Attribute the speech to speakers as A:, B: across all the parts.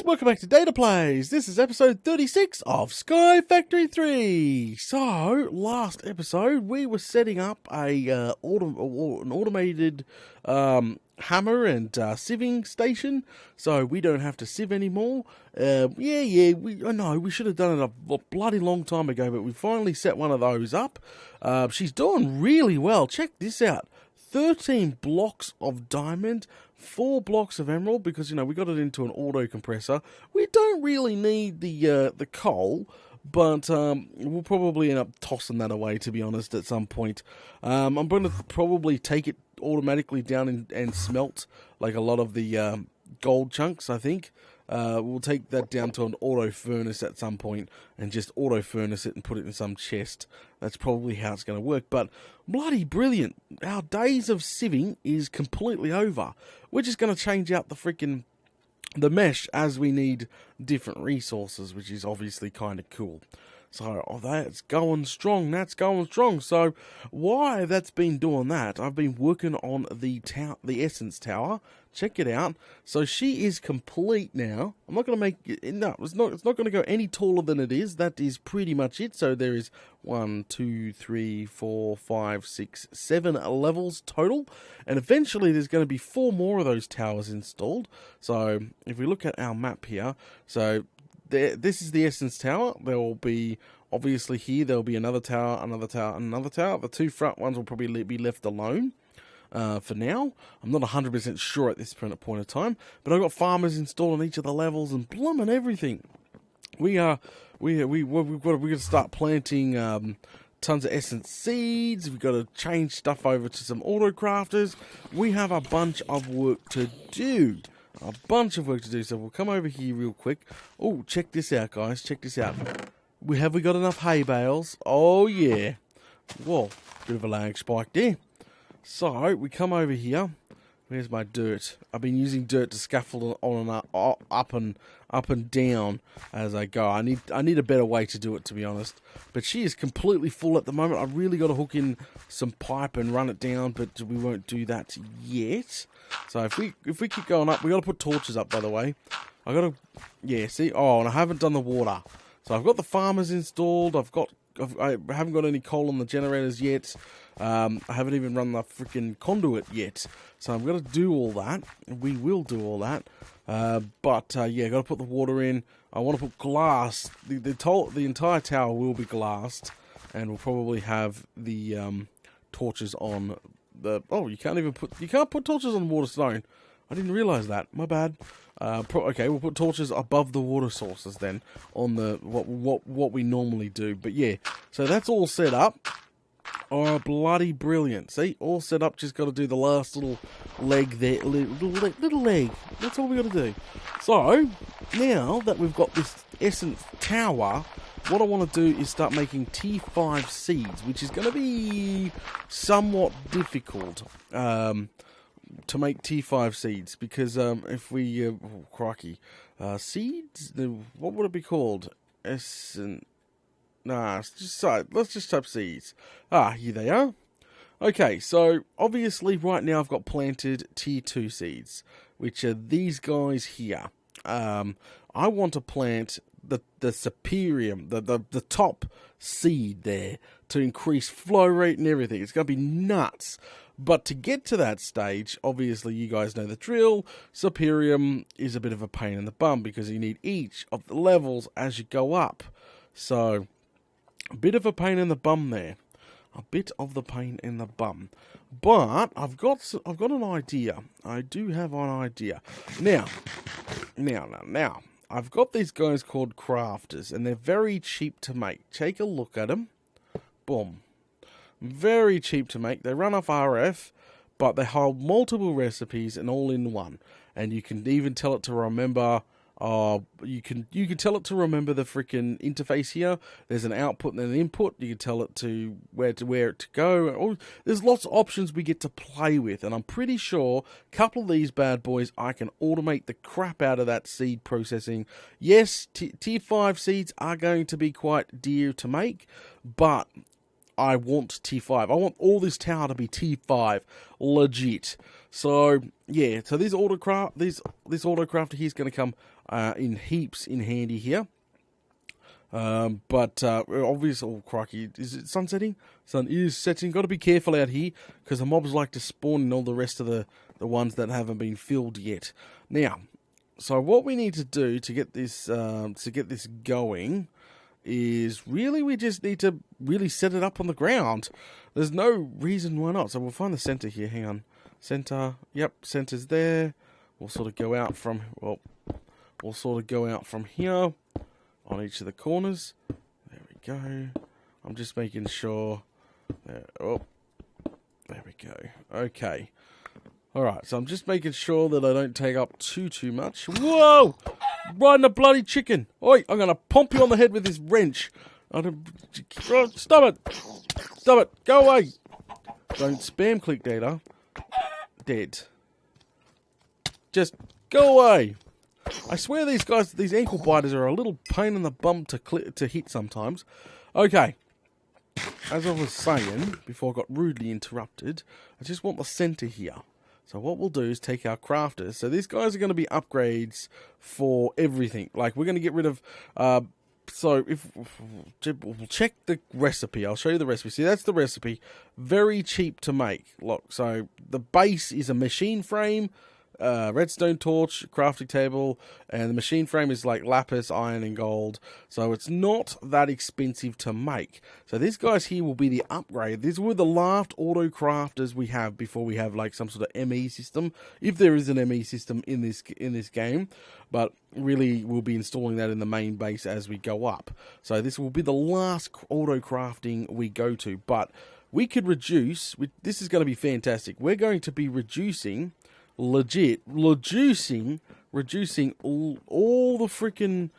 A: welcome back to Data Plays. This is episode 36 of Sky Factory 3. So, last episode we were setting up an automated hammer and sieving station, so we don't have to sieve anymore. I know we should have done it a bloody long time ago, but we finally set one of those up. She's doing really well. Check this out. 13 blocks of diamond, 4 blocks of emerald, because, you know, we got it into an auto compressor. We don't really need the coal, but we'll probably end up tossing that away, to be honest, at some point. I'm going to probably take it automatically down and smelt, like a lot of the gold chunks, I think. We'll take that down to an auto furnace at some point and just auto furnace it and put it in some chest. That's probably how it's going to work. But bloody brilliant. Our days of sieving is completely over. We're just going to change out the mesh as we need different resources, which is obviously kind of cool. So, that's going strong, So, why that's been doing that, I've been working on the Essence Tower. Check it out. So, she is complete now. I'm not going to make it, no, it's not going to go any taller than it is. That is pretty much it. So, there is 1, 2, 3, 4, 5, 6, 7 levels total. And eventually, there's going to be 4 more of those towers installed. So, if we look at our map here, so this is the Essence Tower. There will be, obviously here, there will be another tower, another tower, and another tower. The 2 front ones will probably be left alone for now. I'm not 100% sure at this point of time, but I've got farmers installed on each of the levels and blooming everything. We've got to start planting tons of essence seeds. We've got to change stuff over to some auto crafters. We have a bunch of work to do. So we'll come over here real quick. Oh, check this out, guys. Check this out. We got enough hay bales? Oh, yeah. Whoa, bit of a lag spike there. So, we come over here. Where's my dirt? I've been using dirt to scaffold on and up and down as I go. I need a better way to do it, to be honest. But she is completely full at the moment. I've really got to hook in some pipe and run it down, but we won't do that yet. So if we keep going up, we got to put torches up, by the way. See? Oh, and I haven't done the water. So I've got the farmers installed. I haven't got any coal on the generators yet. I haven't even run the freaking conduit yet. So I'm going to do all that. We will do all that. Got to put the water in. I want to put glass. The entire tower will be glassed, and we'll probably have the torches on the. Oh, you can't put torches on water stone. I didn't realize that. My bad. Okay, we'll put torches above the water sources then on the what we normally do. But yeah, so that's all set up. Oh, bloody brilliant. See, all set up, just got to do the last little leg there, little leg. That's all we got to do. So, now that we've got this Essence Tower, what I want to do is start making T5 seeds, which is going to be somewhat difficult to make T5 seeds, because if we, seeds, what would it be called? Let's just type seeds. Here they are. Okay, so obviously right now I've got planted tier 2 seeds, which are these guys here. I want to plant the superium, the top seed there, to increase flow rate and everything. It's going to be nuts. But to get to that stage, obviously you guys know the drill. Superium is a bit of a pain in the bum because you need each of the levels as you go up. So, a bit of a pain in the bum there. A bit of the pain in the bum. But I've got an idea. I do have an idea. Now, I've got these guys called crafters, and they're very cheap to make. Take a look at them. Boom. Very cheap to make. They run off RF, but they hold multiple recipes and all in one. And you can even tell it to remember. You can tell it to remember the freaking interface here. There's an output and an input. You can tell it to where it to go. There's lots of options we get to play with, and I'm pretty sure a couple of these bad boys I can automate the crap out of that seed processing. Yes, tier 5 seeds are going to be quite dear to make, but I want T5. I want all this tower to be T5. Legit. So yeah, so this autocrafter here is going to come in heaps in handy here. But obviously, oh crikey, is it sun setting? Sun is setting. Got to be careful out here because the mobs like to spawn in all the rest of the ones that haven't been filled yet. Now, so what we need to do to get this going is really we just need to really set it up on the ground. There's no reason why not. So we'll find the center here. Hang on, center. Yep, center's there. We'll sort of go out from here on each of the corners. There we go. I'm just making sure. There we go. Okay. Alright, so I'm just making sure that I don't take up too much. Whoa! Riding a bloody chicken. Oi, I'm going to pump you on the head with this wrench. Stop it. Stop it. Go away. Don't spam click data. Dead. Just go away. I swear these ankle biters are a little pain in the bum to hit sometimes. Okay. As I was saying, before I got rudely interrupted, I just want the center here. So what we'll do is take our crafters. So these guys are going to be upgrades for everything. Like, we're going to get rid of... so if we'll check the recipe. I'll show you the recipe. See, that's the recipe. Very cheap to make. Look, so the base is a machine frame, redstone torch, crafting table, and the machine frame is like lapis, iron, and gold. So it's not that expensive to make. So these guys here will be the upgrade. These were the last auto crafters we have before we have like some sort of ME system, if there is an ME system in this game. But really, we'll be installing that in the main base as we go up. So this will be the last auto crafting we go to. But we could reduce. This is going to be fantastic. We're going to be reducing. Reducing all the freaking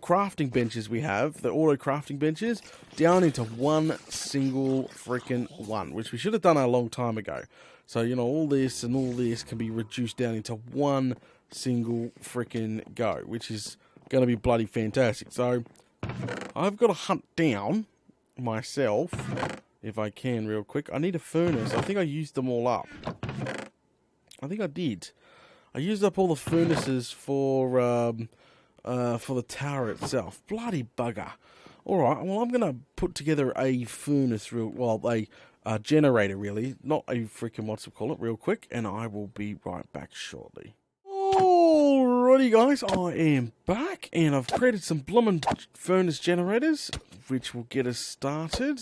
A: crafting benches we have, the auto crafting benches, down into one single freaking one, which we should have done a long time ago. So, you know, all this and all this can be reduced down into one single freaking go, which is going to be bloody fantastic. So, I've got to hunt down myself, if I can, real quick. I need a furnace. I think I used them all up. I think I did. I used up all the furnaces for the tower itself. Bloody bugger. Alright, well, I'm going to put together a furnace, a generator, really. Not a freaking, real quick. And I will be right back shortly. Alrighty, guys. I am back. And I've created some bloomin' furnace generators, which will get us started.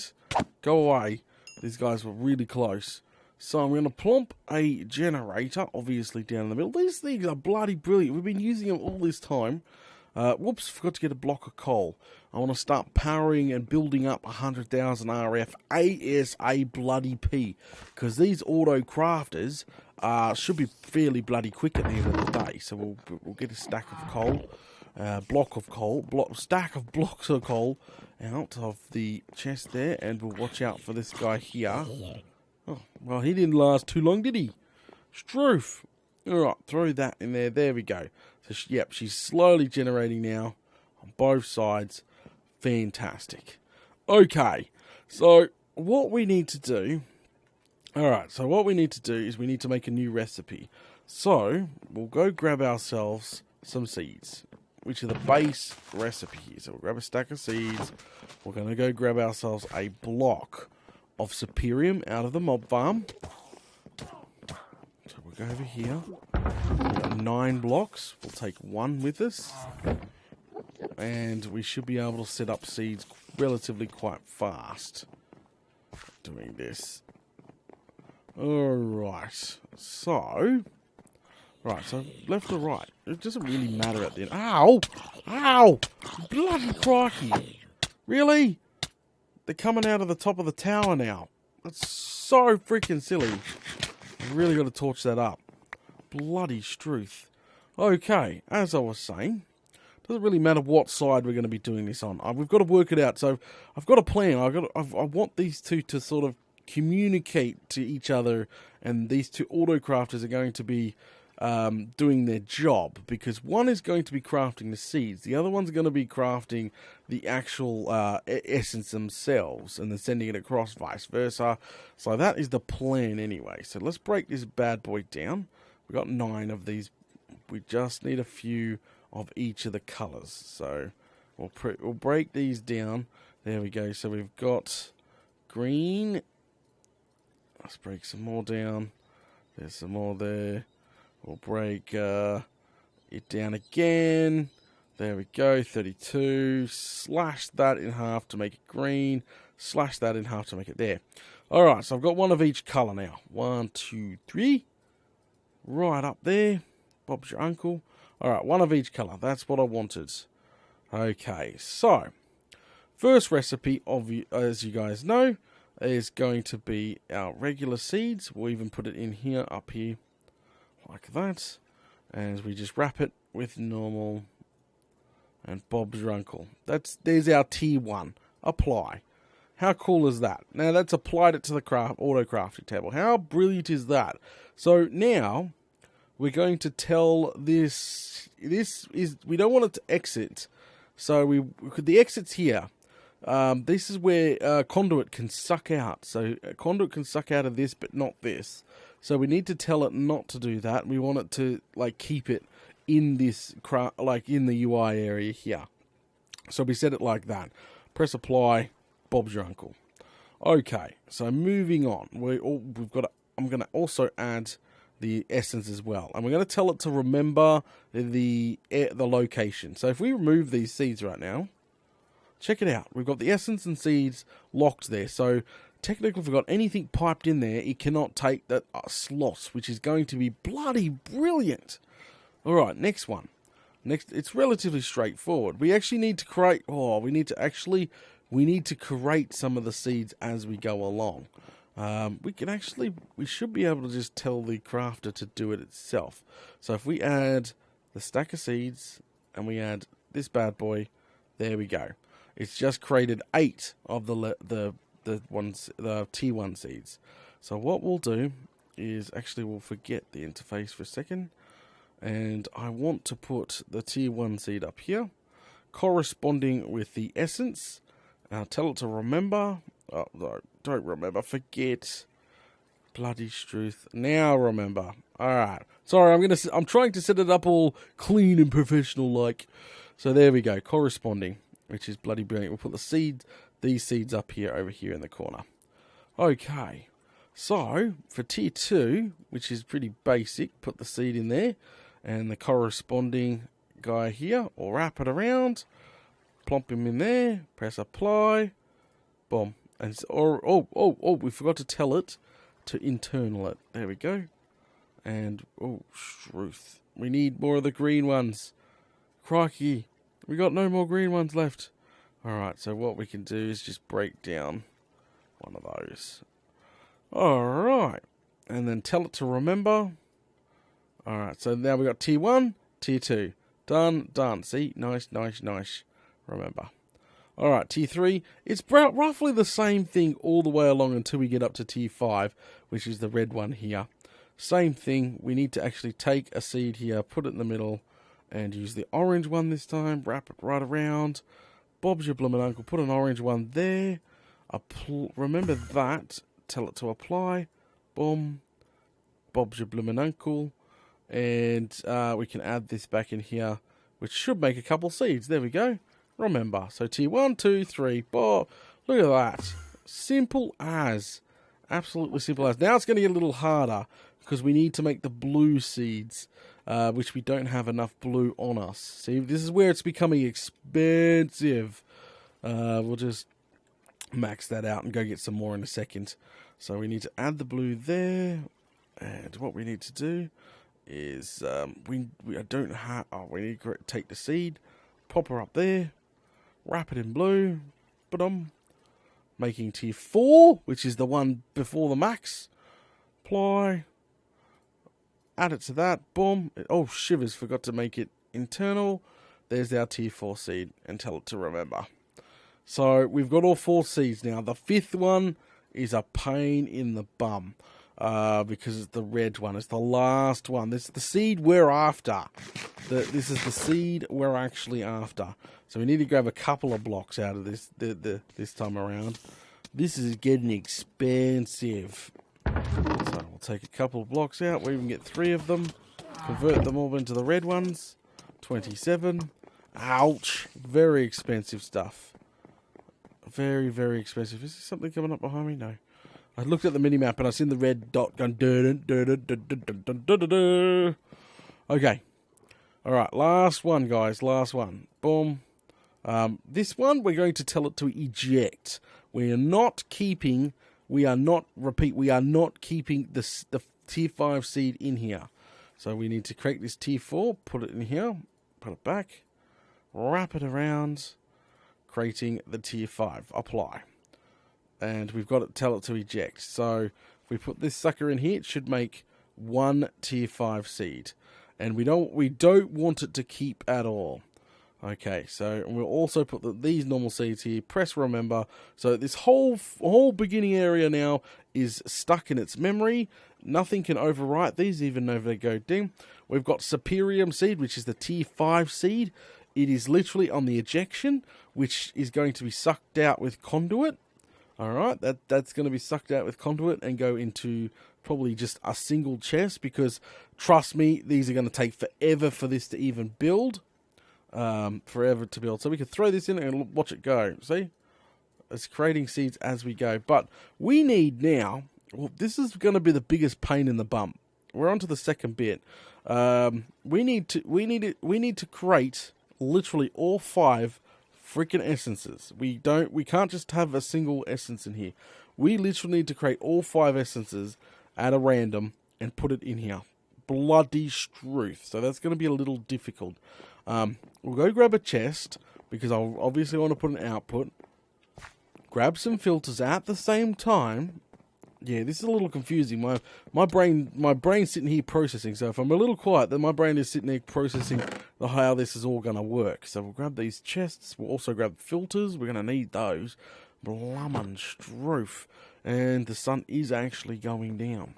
A: Go away. These guys were really close. So I'm going to plump a generator, obviously, down in the middle. These things are bloody brilliant. We've been using them all this time. Whoops, forgot to get a block of coal. I want to start powering and building up 100,000 RF ASA bloody P. Because these auto crafters should be fairly bloody quick at the end of the day. So we'll get a stack of coal, stack of blocks of coal out of the chest there. And we'll watch out for this guy here. Oh, well, he didn't last too long, did he? Stroof. Alright, throw that in there. There we go. So, yep, she's slowly generating now on both sides. Fantastic. Okay, so what we need to do... Alright, so what we need to do is we need to make a new recipe. So, we'll go grab ourselves some seeds, which are the base recipe here. So, we'll grab a stack of seeds. We're going to go grab ourselves a block of Superium out of the mob farm. So we'll go over here. We've got 9 blocks. We'll take 1 with us. And we should be able to set up seeds relatively quite fast doing this. Alright. So, left or right? It doesn't really matter at the end. Ow! Ow! Bloody crikey! Really? They're coming out of the top of the tower now. That's so freaking silly. I've really got to torch that up. Bloody struth. Okay, as I was saying, doesn't really matter what side we're going to be doing this on. We've got to work it out. So I've got a plan. I want these two to sort of communicate to each other, and these two auto crafters are going to be doing their job, because one is going to be crafting the seeds, the other one's going to be crafting the actual essence themselves, and then sending it across, vice versa. So that is the plan anyway. So let's break this bad boy down. We got 9 of these. We just need a few of each of the colors. So we'll break these down. There we go. So we've got green. Let's break some more down. There's some more there. We'll break it down again. There we go, 32. Slash that in half to make it green. Slash that in half to make it there. Alright, so I've got one of each colour now. 1, 2, 3. Right up there. Bob's your uncle. Alright, one of each colour. That's what I wanted. Okay, so first recipe, as you guys know, is going to be our regular seeds. We'll even put it in here, up here, like that. And we just wrap it with normal and Bob's your uncle. There's our tier 1. Apply. How cool is that? Now that's applied it to the auto crafting table. How brilliant is that? So now we're going to tell this is, we don't want it to exit. So the exit's here. This is where conduit can suck out. So conduit can suck out of this, but not this. So we need to tell it not to do that. We want it to keep it in this in the UI area here. So we set it like that. Press apply. Bob's your uncle. Okay. So moving on. I'm going to also add the essence as well, and we're going to tell it to remember the location. So if we remove these seeds right now, check it out. We've got the essence and seeds locked there. So technically, if we've got anything piped in there, it cannot take that slots, which is going to be bloody brilliant. All right, next one. Next, it's relatively straightforward. We actually need to create. We need to create some of the seeds as we go along. We should be able to just tell the crafter to do it itself. So if we add the stack of seeds and we add this bad boy, there we go. It's just created 8 of the tier 1 seeds. So what we'll do is we'll forget the interface for a second, and I want to put the tier 1 seed up here, corresponding with the essence. Tell it to remember. Oh, no, don't remember. Forget. Bloody Struth. Now remember. Alright. Sorry, I'm trying to set it up all clean and professional like. So there we go. Corresponding, which is bloody brilliant. We'll put these seeds up here, over here in the corner. Okay. So, for tier 2, which is pretty basic, put the seed in there, and the corresponding guy here, or wrap it around, plump him in there, press apply, boom. And we forgot to tell it to internal it. There we go. And Struth. We need more of the green ones. Crikey. We got no more green ones left. Alright, so what we can do is just break down one of those. Alright. And then tell it to remember. Alright, so now we got tier 1, tier 2. Done. See? Nice. Remember. Alright, tier 3. It's roughly the same thing all the way along until we get up to tier 5, which is the red one here. Same thing. We need to actually take a seed here, put it in the middle, and use the orange one this time. Wrap it right around. Bob's your bloomin' uncle. Put an orange one there. Remember that. Tell it to apply. Boom. Bob's your bloomin' uncle. And we can add this back in here, which should make a couple seeds. There we go. Remember. So tier 1, 2, 3. Bob. Look at that. Simple as. Absolutely simple as. Now it's going to get a little harder because we need to make the blue seeds, which we don't have enough blue on us. See, this is where it's becoming expensive. We'll just max that out and go get some more in a second. So we need to add the blue there. And what we need to do is we need to take the seed, pop her up there, wrap it in blue, making tier 4, which is the one before the max. Apply, add it to that, boom. Oh, shivers, forgot to make it internal. There's our tier 4 seed, and tell it to remember. So we've got all 4 seeds now. The 5th one is a pain in the bum. because it's the red one. It's the last one. This is the seed we're after. This is the seed we're actually after. So we need to grab a couple of blocks out of this this time around. This is getting expensive. So we'll take a couple of blocks out. We even get 3 of them. Convert them all into the red ones. 27. Ouch. Very expensive stuff. Very, very expensive. Is there something coming up behind me? No. I looked at the mini-map and I seen the red dot going... Okay. Alright, last one, guys. Last one. Boom. This one, we're going to tell it to eject. We are not keeping... We are not keeping the tier 5 seed in here. So we need to create this tier 4, put it in here, put it back, wrap it around, creating the tier 5. Apply. And we've got to tell it to eject. So if we put this sucker in here, it should make 1 tier 5 seed. And we don't want it to keep at all. Okay, so we'll also put these normal seeds here. Press remember. So this whole beginning area now is stuck in its memory. Nothing can overwrite these, even though they go down. We've got Superium seed, which is the tier 5 seed. It is literally on the ejection, which is going to be sucked out with conduit. Alright, that's going to be sucked out with conduit and go into probably just a single chest, because trust me, these are going to take forever for this to even build. Forever to build. So we can throw this in and watch it go. See? It's creating seeds as we go. But we need now... Well, this is going to be the biggest pain in the bum. We're on to the second bit. We need to create literally all 5 freaking essences. We can't just have a single essence in here. We literally need to create all 5 essences at a random and put it in here. Bloody struth. So that's going to be a little difficult. We'll go grab a chest, because I'll obviously want to put an output. Grab some filters at the same time. Yeah, this is a little confusing. My brain's sitting here processing. So if I'm a little quiet, then my brain is sitting there processing how this is all going to work. So we'll grab these chests. We'll also grab filters. We're going to need those. Blummin' stroof. And the sun is actually going down.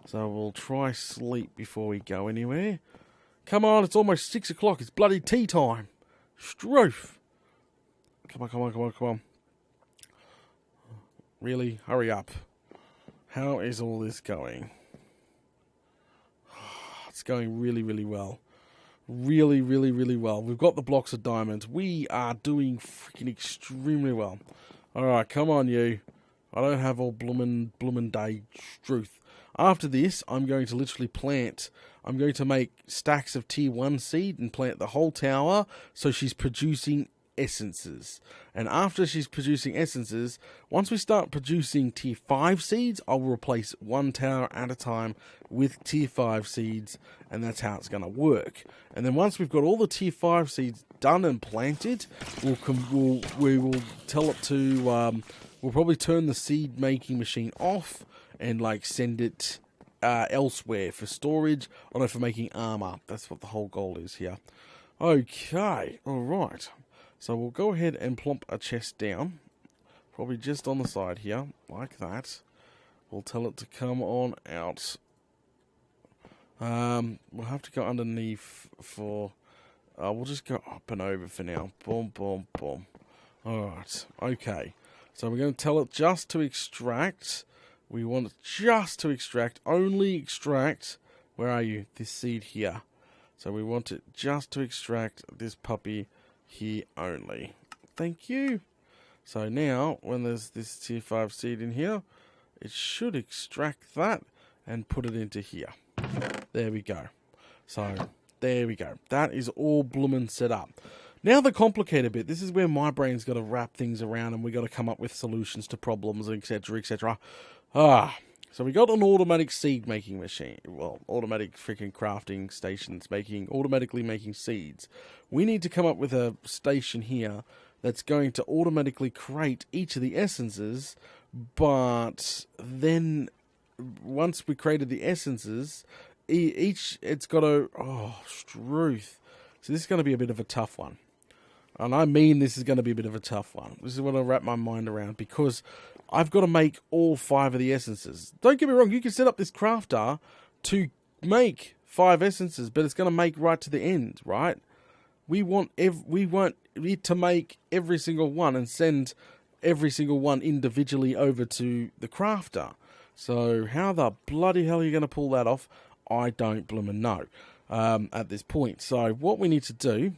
A: So we'll try sleep before we go anywhere. Come on, it's almost 6 o'clock. It's bloody tea time. Stroof. Come on. Really? Hurry up. How is all this going? It's going really, really well. Really, really, really well. We've got the blocks of diamonds. We are doing freaking extremely well. Alright, come on, you. I don't have all bloomin' day truth. After this, I'm going to literally plant... I'm going to make stacks of tier 1 seed and plant the whole tower, so she's producing essences. And after she's producing essences, once we start producing tier 5 seeds, I'll replace 1 tower at a time with tier 5 seeds, and that's how it's going to work. And then once we've got all the tier 5 seeds done and planted, we will tell it to... we'll probably turn the seed making machine off and like send it elsewhere for storage, or for making armor. That's what the whole goal is here. Okay, alright. So we'll go ahead and plump a chest down, probably just on the side here, like that. We'll tell it to come on out. We'll have to go underneath for... we'll just go up and over for now. Boom, boom, boom. Alright, okay. So we're going to tell it just to extract... We want it just to extract, only extract, where are you, this seed here. So we want it just to extract this puppy here only. Thank you. So now, when there's this tier 5 seed in here, it should extract that and put it into here. There we go. So, there we go. That is all bloomin' set up. Now the complicated bit, this is where my brain's got to wrap things around and we got to come up with solutions to problems, etc, etc. So we got an automatic seed making machine. Well, automatic freaking crafting stations automatically making seeds. We need to come up with a station here that's going to automatically create each of the essences, but then once we created the essences, it's got to... Oh, struth. So this is going to be a bit of a tough one. And I mean this is going to be a bit of a tough one. This is what I wrap my mind around, because I've got to make all 5 of the essences. Don't get me wrong, you can set up this crafter to make 5 essences, but it's going to make right to the end, right? We want it to make every single one and send every single one individually over to the crafter. So how the bloody hell are you going to pull that off? I don't bloomin' know at this point. So what we need to do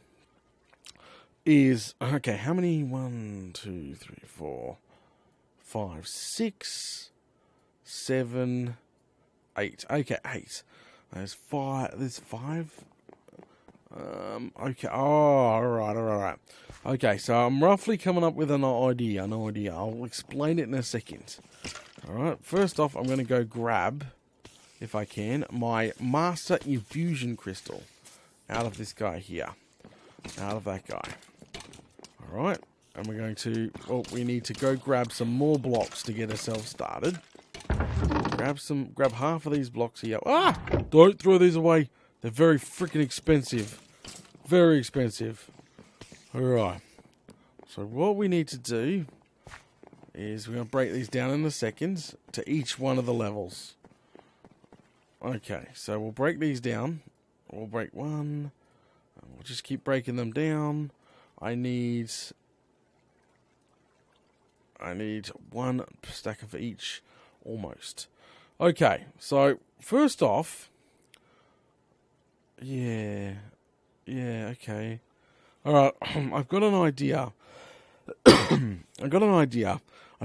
A: is, okay, how many? 1, 2, 3, 4, 5, 6, 7, 8. Okay, 8. There's 5. There's 5. Okay. Oh, all right. Okay, so I'm roughly coming up with an idea. I'll explain it in a second. All right. First off, I'm going to go grab, if I can, my Master Infusion Crystal out of this guy here, out of that guy. All right. And we're going to. Well, we need to go grab some more blocks to get ourselves started. Grab half of these blocks here. Ah! Don't throw these away. They're very freaking expensive. Very expensive. Alright. So what we need to do is we're going to break these down in a second to each one of the levels. Okay, so we'll break these down. We'll break one. We'll just keep breaking them down. I need one stack of each, almost. Okay, so first off, yeah, okay. Alright, I've got an idea. I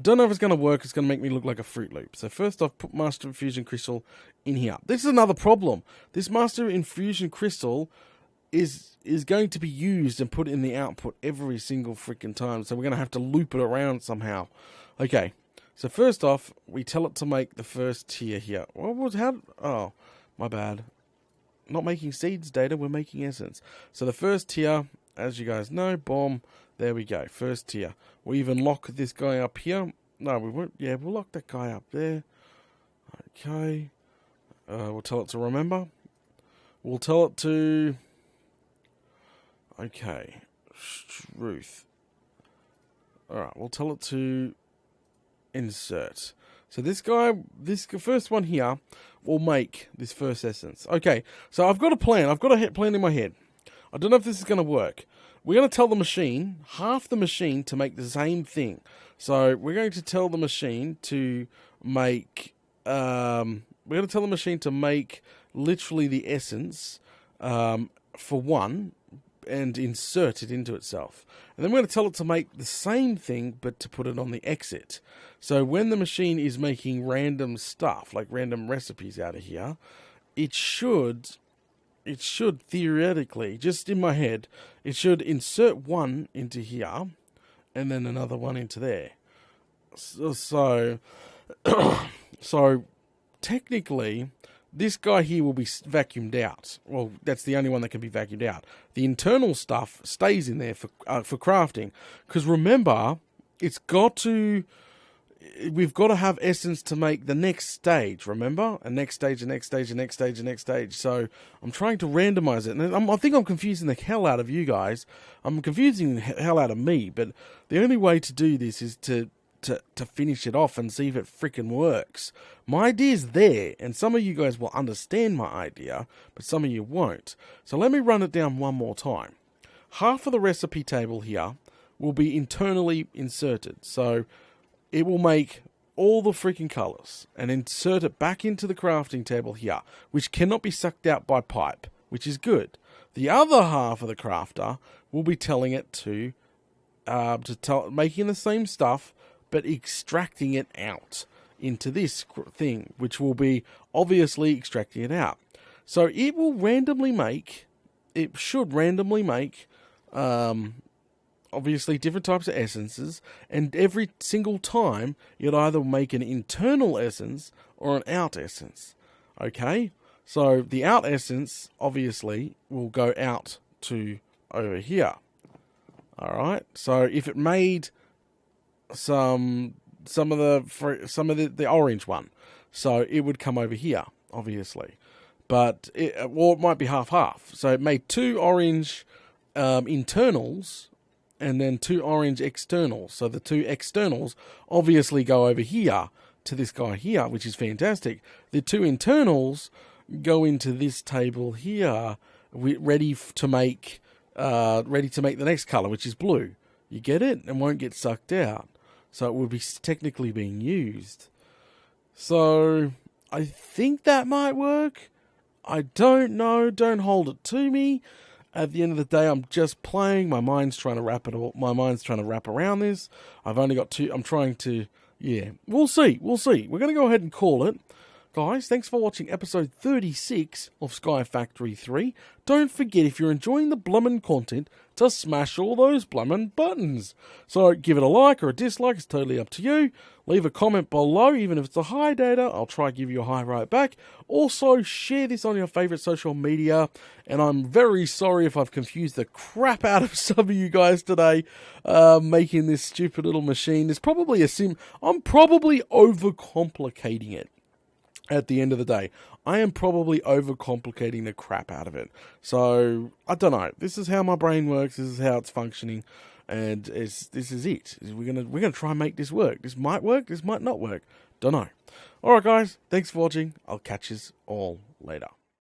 A: don't know if it's going to work. It's going to make me look like a Fruit Loop. So first off, put Master Infusion Crystal in here. This is another problem. This Master Infusion Crystal is going to be used and put in the output every single freaking time. So we're going to have to loop it around somehow. Okay, so first off, we tell it to make the first tier here. Oh, my bad. Not making seeds data, we're making essence. So the first tier, as you guys know, boom, there we go, first tier. We even lock this guy up here. No, we won't. Yeah, we'll lock that guy up there. Okay. We'll tell it to remember. We'll tell it to... Okay. Truth. Alright, we'll tell it to insert. So this first one here will make this first essence. Okay, so I've got a plan. I've got a plan in my head. I don't know if this is going to work. We're going to tell the machine, half the machine, to make the same thing. So we're going to tell the machine to make... we're going to tell the machine to make literally the essence for one and insert it into itself. And then we're going to tell it to make the same thing, but to put it on the exit. So when the machine is making random stuff, like random recipes out of here, it should theoretically, just in my head, it should insert one into here and then another one into there. So technically, this guy here will be vacuumed out. Well, that's the only one that can be vacuumed out. The internal stuff stays in there for crafting. Because remember, we've got to have essence to make the next stage, remember? A next stage, a next stage, a next stage, a next stage. So I'm trying to randomize it. And I think I'm confusing the hell out of you guys. I'm confusing the hell out of me. But the only way to do this is to finish it off and see if it freaking works. My idea's there, and some of you guys will understand my idea, but some of you won't. So let me run it down one more time. Half of the recipe table here will be internally inserted. So it will make all the freaking colors and insert it back into the crafting table here, which cannot be sucked out by pipe, which is good. The other half of the crafter will be telling it to making the same stuff, but extracting it out into this thing, which will be obviously extracting it out. So it will randomly make, obviously different types of essences, and every single time you'll either make an internal essence or an out essence. Okay? So the out essence obviously will go out to over here. Alright? So if it made some of the orange one, so it would come over here, obviously. But it might be half. So it made 2 orange internals and then 2 orange externals. So the 2 externals obviously go over here to this guy here, which is fantastic. The 2 internals go into this table here, ready to make the next color, which is blue. You get it? And won't get sucked out. So it would be technically being used. So I think that might work. I don't know. Don't hold it to me. At the end of the day, I'm just playing. My mind's trying to wrap around this. I've only got 2. I'm trying to. Yeah, we'll see. We're going to go ahead and call it. Guys, thanks for watching episode 36 of Sky Factory 3. Don't forget, if you're enjoying the blummin' content, to smash all those blummin' buttons. So give it a like or a dislike, it's totally up to you. Leave a comment below, even if it's a hi data, I'll try to give you a hi right back. Also, share this on your favourite social media. And I'm very sorry if I've confused the crap out of some of you guys today, making this stupid little machine. It's probably I'm probably overcomplicating it. At the end of the day, I am probably overcomplicating the crap out of it. So, I don't know. This is how my brain works. This is how it's functioning. And this is it. We're gonna try and make this work. This might work. This might not work. Don't know. Alright, guys. Thanks for watching. I'll catch you all later.